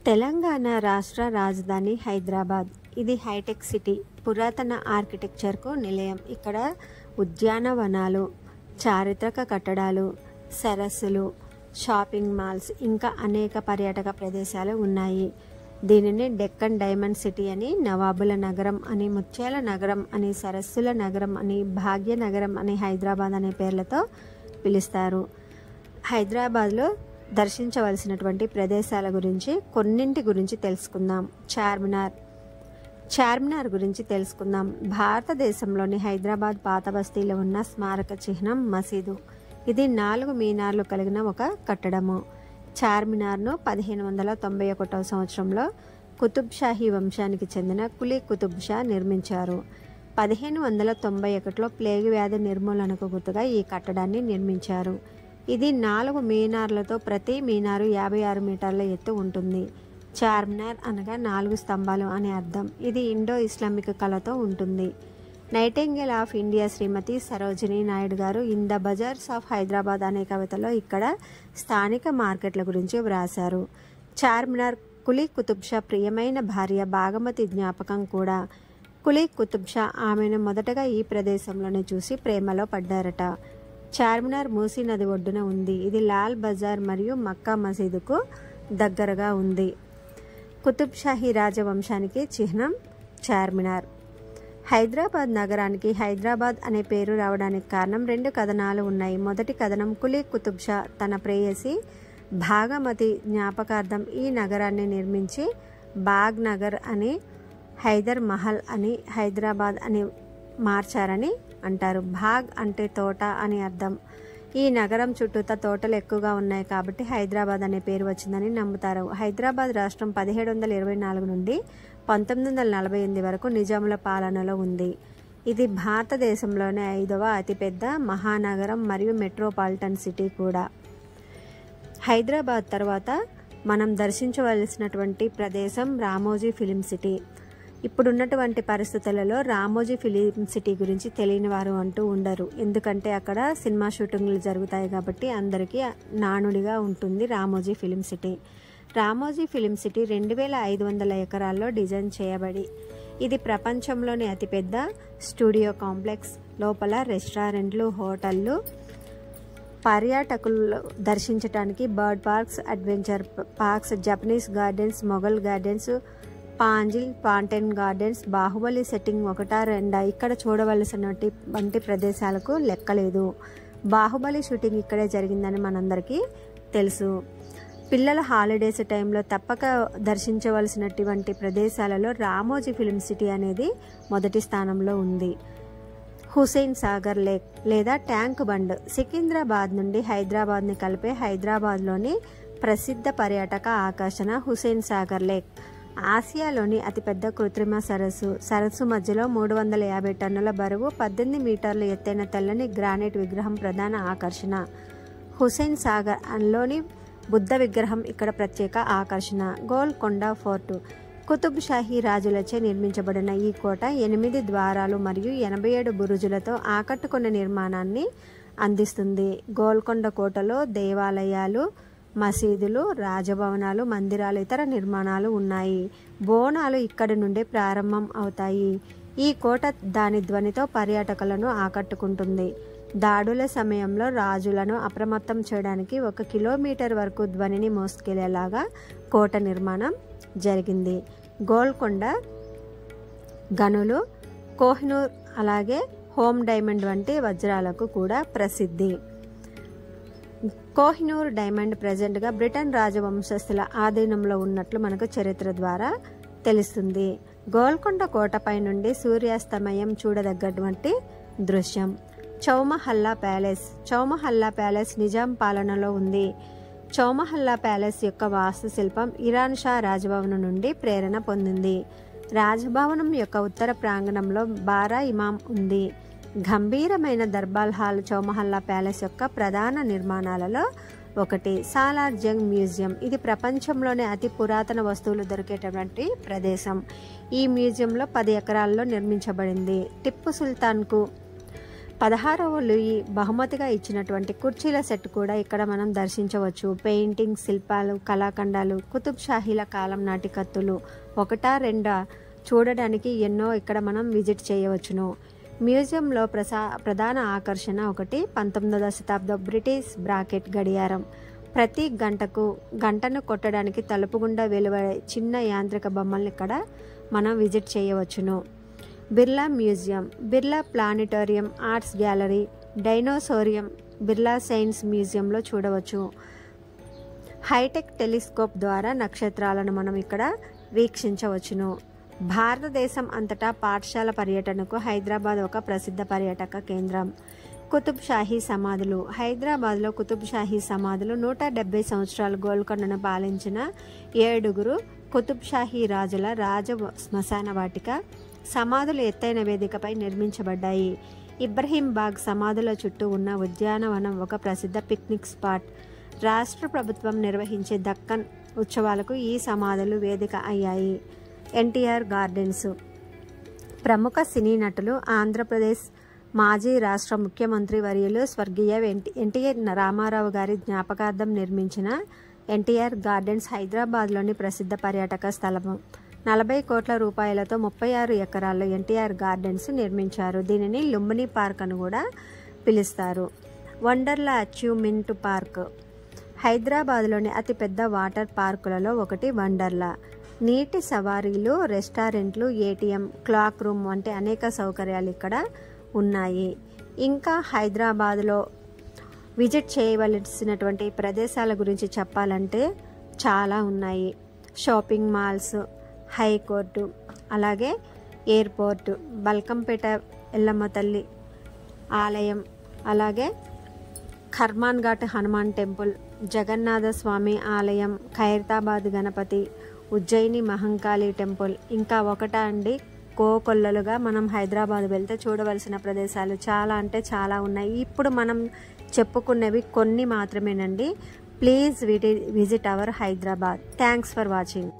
తెలంగాణ రాష్ట్ర రాజధాని హైదరాబాద్. ఇది హైటెక్ సిటీ, పురాతన ఆర్కిటెక్చర్కు నిలయం. ఇక్కడ ఉద్యానవనాలు, చారిత్రక కట్టడాలు, సరస్సులు, షాపింగ్ మాల్స్ ఇంకా అనేక పర్యాటక ప్రదేశాలు ఉన్నాయి. దీనిని డెక్కన్ డైమండ్ సిటీ అని, నవాబుల నగరం అని, ముత్యాల నగరం అని, సరస్సుల నగరం అని, భాగ్యనగరం అని, హైదరాబాద్ అనే పేర్లతో పిలుస్తారు. హైదరాబాద్లో దర్శించవలసినటువంటి ప్రదేశాల గురించి కొన్నింటి గురించి తెలుసుకుందాం. చార్మినార్ గురించి తెలుసుకుందాం. భారతదేశంలోని హైదరాబాద్ పాత బస్తీలో ఉన్న స్మారక చిహ్నం మసీదు. ఇది 4 మీనార్లు కలిగిన ఒక కట్టడము. చార్మినార్ను 1591వ సంవత్సరంలో కుతుబ్ షాహీ వంశానికి చెందిన కులీ కుతుబ్ షా నిర్మించారు. 1591లో ప్లేగు వ్యాధి నిర్మూలనకు గుర్తుగా ఈ కట్టడాన్ని నిర్మించారు. ఇది 4 మీనార్లతో, ప్రతి మీనారు 56 మీటర్ల ఎత్తు ఉంటుంది. చార్మినార్ అనగా 4 స్తంభాలు అని అర్థం. ఇది ఇండో ఇస్లామిక్ కళతో ఉంటుంది. నైటింగేల్ ఆఫ్ ఇండియా శ్రీమతి సరోజినీ నాయుడు గారు in the bazaars of Hyderabad అనే కవితలో ఇక్కడ స్థానిక మార్కెట్ల గురించి వ్రాశారు. చార్మినార్ కులీ కుతుబ్ షా ప్రియమైన భార్య భాగమతి జ్ఞాపకం కూడా. కులీ కుతుబ్ షా ఆమెను మొదటగా ఈ ప్రదేశంలోనే చూసి ప్రేమలో పడ్డారట. చార్మినార్ మూసీ నది ఒడ్డున ఉంది. ఇది లాల్ బజార్ మరియు మక్కా మసీదుకు దగ్గరగా ఉంది. కుతుబ్ షాహీ రాజవంశానికి చిహ్నం చార్మినార్. హైదరాబాద్ నగరానికి హైదరాబాద్ అనే పేరు రావడానికి కారణం 2 కథనాలు ఉన్నాయి. మొదటి కథనం, కులీ కుతుబ్ షా తన ప్రేయసి భాగమతి జ్ఞాపకార్థం ఈ నగరాన్ని నిర్మించి బాగ్ నగర్ అని, హైదర్ మహల్ అని, హైదరాబాద్ అని మార్చారని అంటారు. భాగ్ అంటే తోట అని అర్థం. ఈ నగరం చుట్టూతా తోటలు ఎక్కువగా ఉన్నాయి కాబట్టి హైదరాబాద్ అనే పేరు వచ్చిందని నమ్ముతారు. హైదరాబాద్ రాష్ట్రం 1724 నుండి 1948 వరకు నిజాముల పాలనలో ఉంది. ఇది భారతదేశంలోనే 5వ అతిపెద్ద మహానగరం మరియు మెట్రోపాలిటన్ సిటీ కూడా. హైదరాబాద్ తర్వాత మనం దర్శించవలసినటువంటి ప్రదేశం రామోజీ ఫిలిం సిటీ. ఇప్పుడున్నటువంటి పరిస్థితులలో రామోజీ ఫిలిం సిటీ గురించి తెలియని వారు అంటూ ఉండరు. ఎందుకంటే అక్కడ సినిమా షూటింగ్లు జరుగుతాయి కాబట్టి అందరికీ నానుడిగా ఉంటుంది Ramoji film city. Ramoji film city 2500 ఎకరాల్లో డిజైన్ చేయబడి, ఇది ప్రపంచంలోని అతిపెద్ద స్టూడియో కాంప్లెక్స్. లోపల రెస్టారెంట్లు, హోటళ్ళు, పర్యాటకులు దర్శించడానికి bird parks, adventure parks, Japanese gardens, Mughal gardens, పాంజిల్ ఫౌంటైన్ గార్డెన్స్, బాహుబలి సెట్టింగ్ 1, 2 ఇక్కడ చూడవలసినటువంటి ప్రదేశాలకు లెక్కలేదు. బాహుబలి షూటింగ్ ఇక్కడే జరిగిందని మనందరికీ తెలుసు. పిల్లల హాలిడేస్ టైంలో తప్పక దర్శించవలసినటువంటి ప్రదేశాలలో రామోజీ ఫిలిం సిటీ అనేది మొదటి స్థానంలో ఉంది. హుసేన్ సాగర్ లేక్ లేదా ట్యాంక్ బండ్ సికింద్రాబాద్ నుండి హైదరాబాద్ని కలిపే హైదరాబాద్లోని ప్రసిద్ధ పర్యాటక ఆకర్షణ హుసేన్ సాగర్ లేక్. ఆసియాలోని అతిపెద్ద కృత్రిమ సరస్సు మధ్యలో 350 టన్నుల బరువు, 18 మీటర్ల ఎత్తైన తెల్లని గ్రానైట్ విగ్రహం ప్రధాన ఆకర్షణ. హుసేన్ సాగర్ లోని బుద్ధ విగ్రహం ఇక్కడ ప్రత్యేక ఆకర్షణ. గోల్కొండ ఫోర్టు కుతుబ్ షాహీ రాజులచే నిర్మించబడిన ఈ కోట 8 ద్వారాలు మరియు 87 బురుజులతో ఆకట్టుకున్న నిర్మాణాన్ని అందిస్తుంది. గోల్కొండ కోటలో దేవాలయాలు, మసీదులు, రాజభవనాలు, మందిరాలు, ఇతర నిర్మాణాలు ఉన్నాయి. బోనాలు ఇక్కడి నుండే ప్రారంభం అవుతాయి. ఈ కోట దాని ధ్వనితో పర్యాటకులను ఆకట్టుకుంటుంది. దాడుల సమయంలో రాజులను అప్రమత్తం చేయడానికి 1 కిలోమీటర్ వరకు ధ్వనిని మోసుకెళ్లేలాగా కోట నిర్మాణం జరిగింది. గోల్కొండ గనులు, కోహినూర్ అలాగే హోమ్ డైమండ్ వంటి వజ్రాలకు కూడా ప్రసిద్ధి. కోహినూర్ డైమండ్ ప్రజెంట్గా బ్రిటన్ రాజవంశస్థుల ఆధీనంలో ఉన్నట్లు మనకు చరిత్ర ద్వారా తెలుస్తుంది. గోల్కొండ కోటపై నుండి సూర్యాస్తమయం చూడదగ్గటువంటి దృశ్యం. చౌమహల్లా ప్యాలెస్ నిజాం పాలనలో ఉంది. చౌమహల్లా ప్యాలెస్ యొక్క వాస్తుశిల్పం ఇరాన్ షా రాజభవనం నుండి ప్రేరణ పొందింది. రాజభవనం యొక్క ఉత్తర ప్రాంగణంలో బారా ఇమాం ఉంది. గంభీరమైన దర్బార్ హాల్ చౌమహల్లా ప్యాలెస్ యొక్క ప్రధాన నిర్మాణాలలో ఒకటి. సాలార్ జంగ్ మ్యూజియం, ఇది ప్రపంచంలోనే అతి పురాతన వస్తువులు దొరికేటటువంటి ప్రదేశం. ఈ మ్యూజియంలో 10 ఎకరాల్లో నిర్మించబడింది. టిప్పు సుల్తాన్కు 16వ లూయి బహుమతిగా ఇచ్చినటువంటి కుర్చీల సెట్ కూడా ఇక్కడ మనం దర్శించవచ్చు. పెయింటింగ్, శిల్పాలు, కళాఖండాలు, కుతుబ్ షాహీల కాలం నాటి కత్తులు ఒకటా రెండా చూడడానికి ఎన్నో ఇక్కడ మనం విజిట్ చేయవచ్చును. మ్యూజియంలో ప్రధాన ఆకర్షణ ఒకటి 19వ శతాబ్దం బ్రిటిష్ బ్రాకెట్ గడియారం. ప్రతి గంటను కొట్టడానికి తలుపు గుండా వెలువడే చిన్న యాంత్రిక బొమ్మల్ని ఇక్కడ మనం విజిట్ చేయవచ్చును. Birla museum, Birla planetarium, arts gallery, dinosaurium Birla science మ్యూజియంలో చూడవచ్చు. హైటెక్ టెలిస్కోప్ ద్వారా నక్షత్రాలను మనం ఇక్కడ వీక్షించవచ్చును. భారతదేశం అంతటా పాఠశాల పర్యటనకు హైదరాబాద్ ఒక ప్రసిద్ధ పర్యాటక కేంద్రం. కుతుబ్ షాహీ సమాధులు. హైదరాబాద్లో కుతుబ్ షాహీ సమాధులు 170 సంవత్సరాలు గోల్కొండను పాలించిన 7 కుతుబ్ షాహీ రాజుల రాజ శ్మశాన వాటిక సమాధులు ఎత్తైన వేదికపై నిర్మించబడ్డాయి. ఇబ్రహీం బాగ్ సమాధుల చుట్టూ ఉన్న ఉద్యానవనం ఒక ప్రసిద్ధ పిక్నిక్ స్పాట్. రాష్ట్ర ప్రభుత్వం నిర్వహించే దక్కన్ ఉత్సవాలకు ఈ సమాధులు వేదిక అయ్యాయి. ఎన్టీఆర్ గార్డెన్స్. ప్రముఖ సినీ నటులు, ఆంధ్రప్రదేశ్ మాజీ రాష్ట్ర ముఖ్యమంత్రి వర్యులు స్వర్గీయ ఎన్టీఆర్ రామారావు గారి జ్ఞాపకార్థం నిర్మించిన ఎన్టీఆర్ గార్డెన్స్ హైదరాబాద్లోని ప్రసిద్ధ పర్యాటక స్థలము. 40 కోట్ల రూపాయలతో 36 ఎకరాల్లో ఎన్టీఆర్ గార్డెన్స్ నిర్మించారు. దీనిని లుంబిని పార్క్ అని కూడా పిలుస్తారు. Wonderla achievement park. హైదరాబాద్లోని అతిపెద్ద వాటర్ పార్కులలో ఒకటి వండర్లా. నీటి సవారీలు, రెస్టారెంట్లు, ఏటీఎం, క్లాక్ రూమ్ వంటి అనేక సౌకర్యాలు ఇక్కడ ఉన్నాయి. ఇంకా హైదరాబాద్లో విజిట్ చేయవలసినటువంటి ప్రదేశాల గురించి చెప్పాలంటే చాలా ఉన్నాయి. షాపింగ్ మాల్స్, హైకోర్టు, అలాగే ఎయిర్పోర్టు, బల్కంపేట ఎల్లమ్మ తల్లి ఆలయం, అలాగే ఖర్మాన్ ఘాట్ హనుమాన్ టెంపుల్, జగన్నాథ స్వామి ఆలయం, ఖైరతాబాద్ గణపతి, ఉజ్జయిని మహంకాళి టెంపుల్, ఇంకా ఒకటా అండి కోకొల్లలుగా మనం హైదరాబాద్ వెళ్తే చూడవలసిన ప్రదేశాలు చాలా అంటే చాలా ఉన్నాయి. ఇప్పుడు మనం చెప్పుకున్నవి కొన్ని మాత్రమేనండి. Please visit our Hyderabad. Thanks for watching.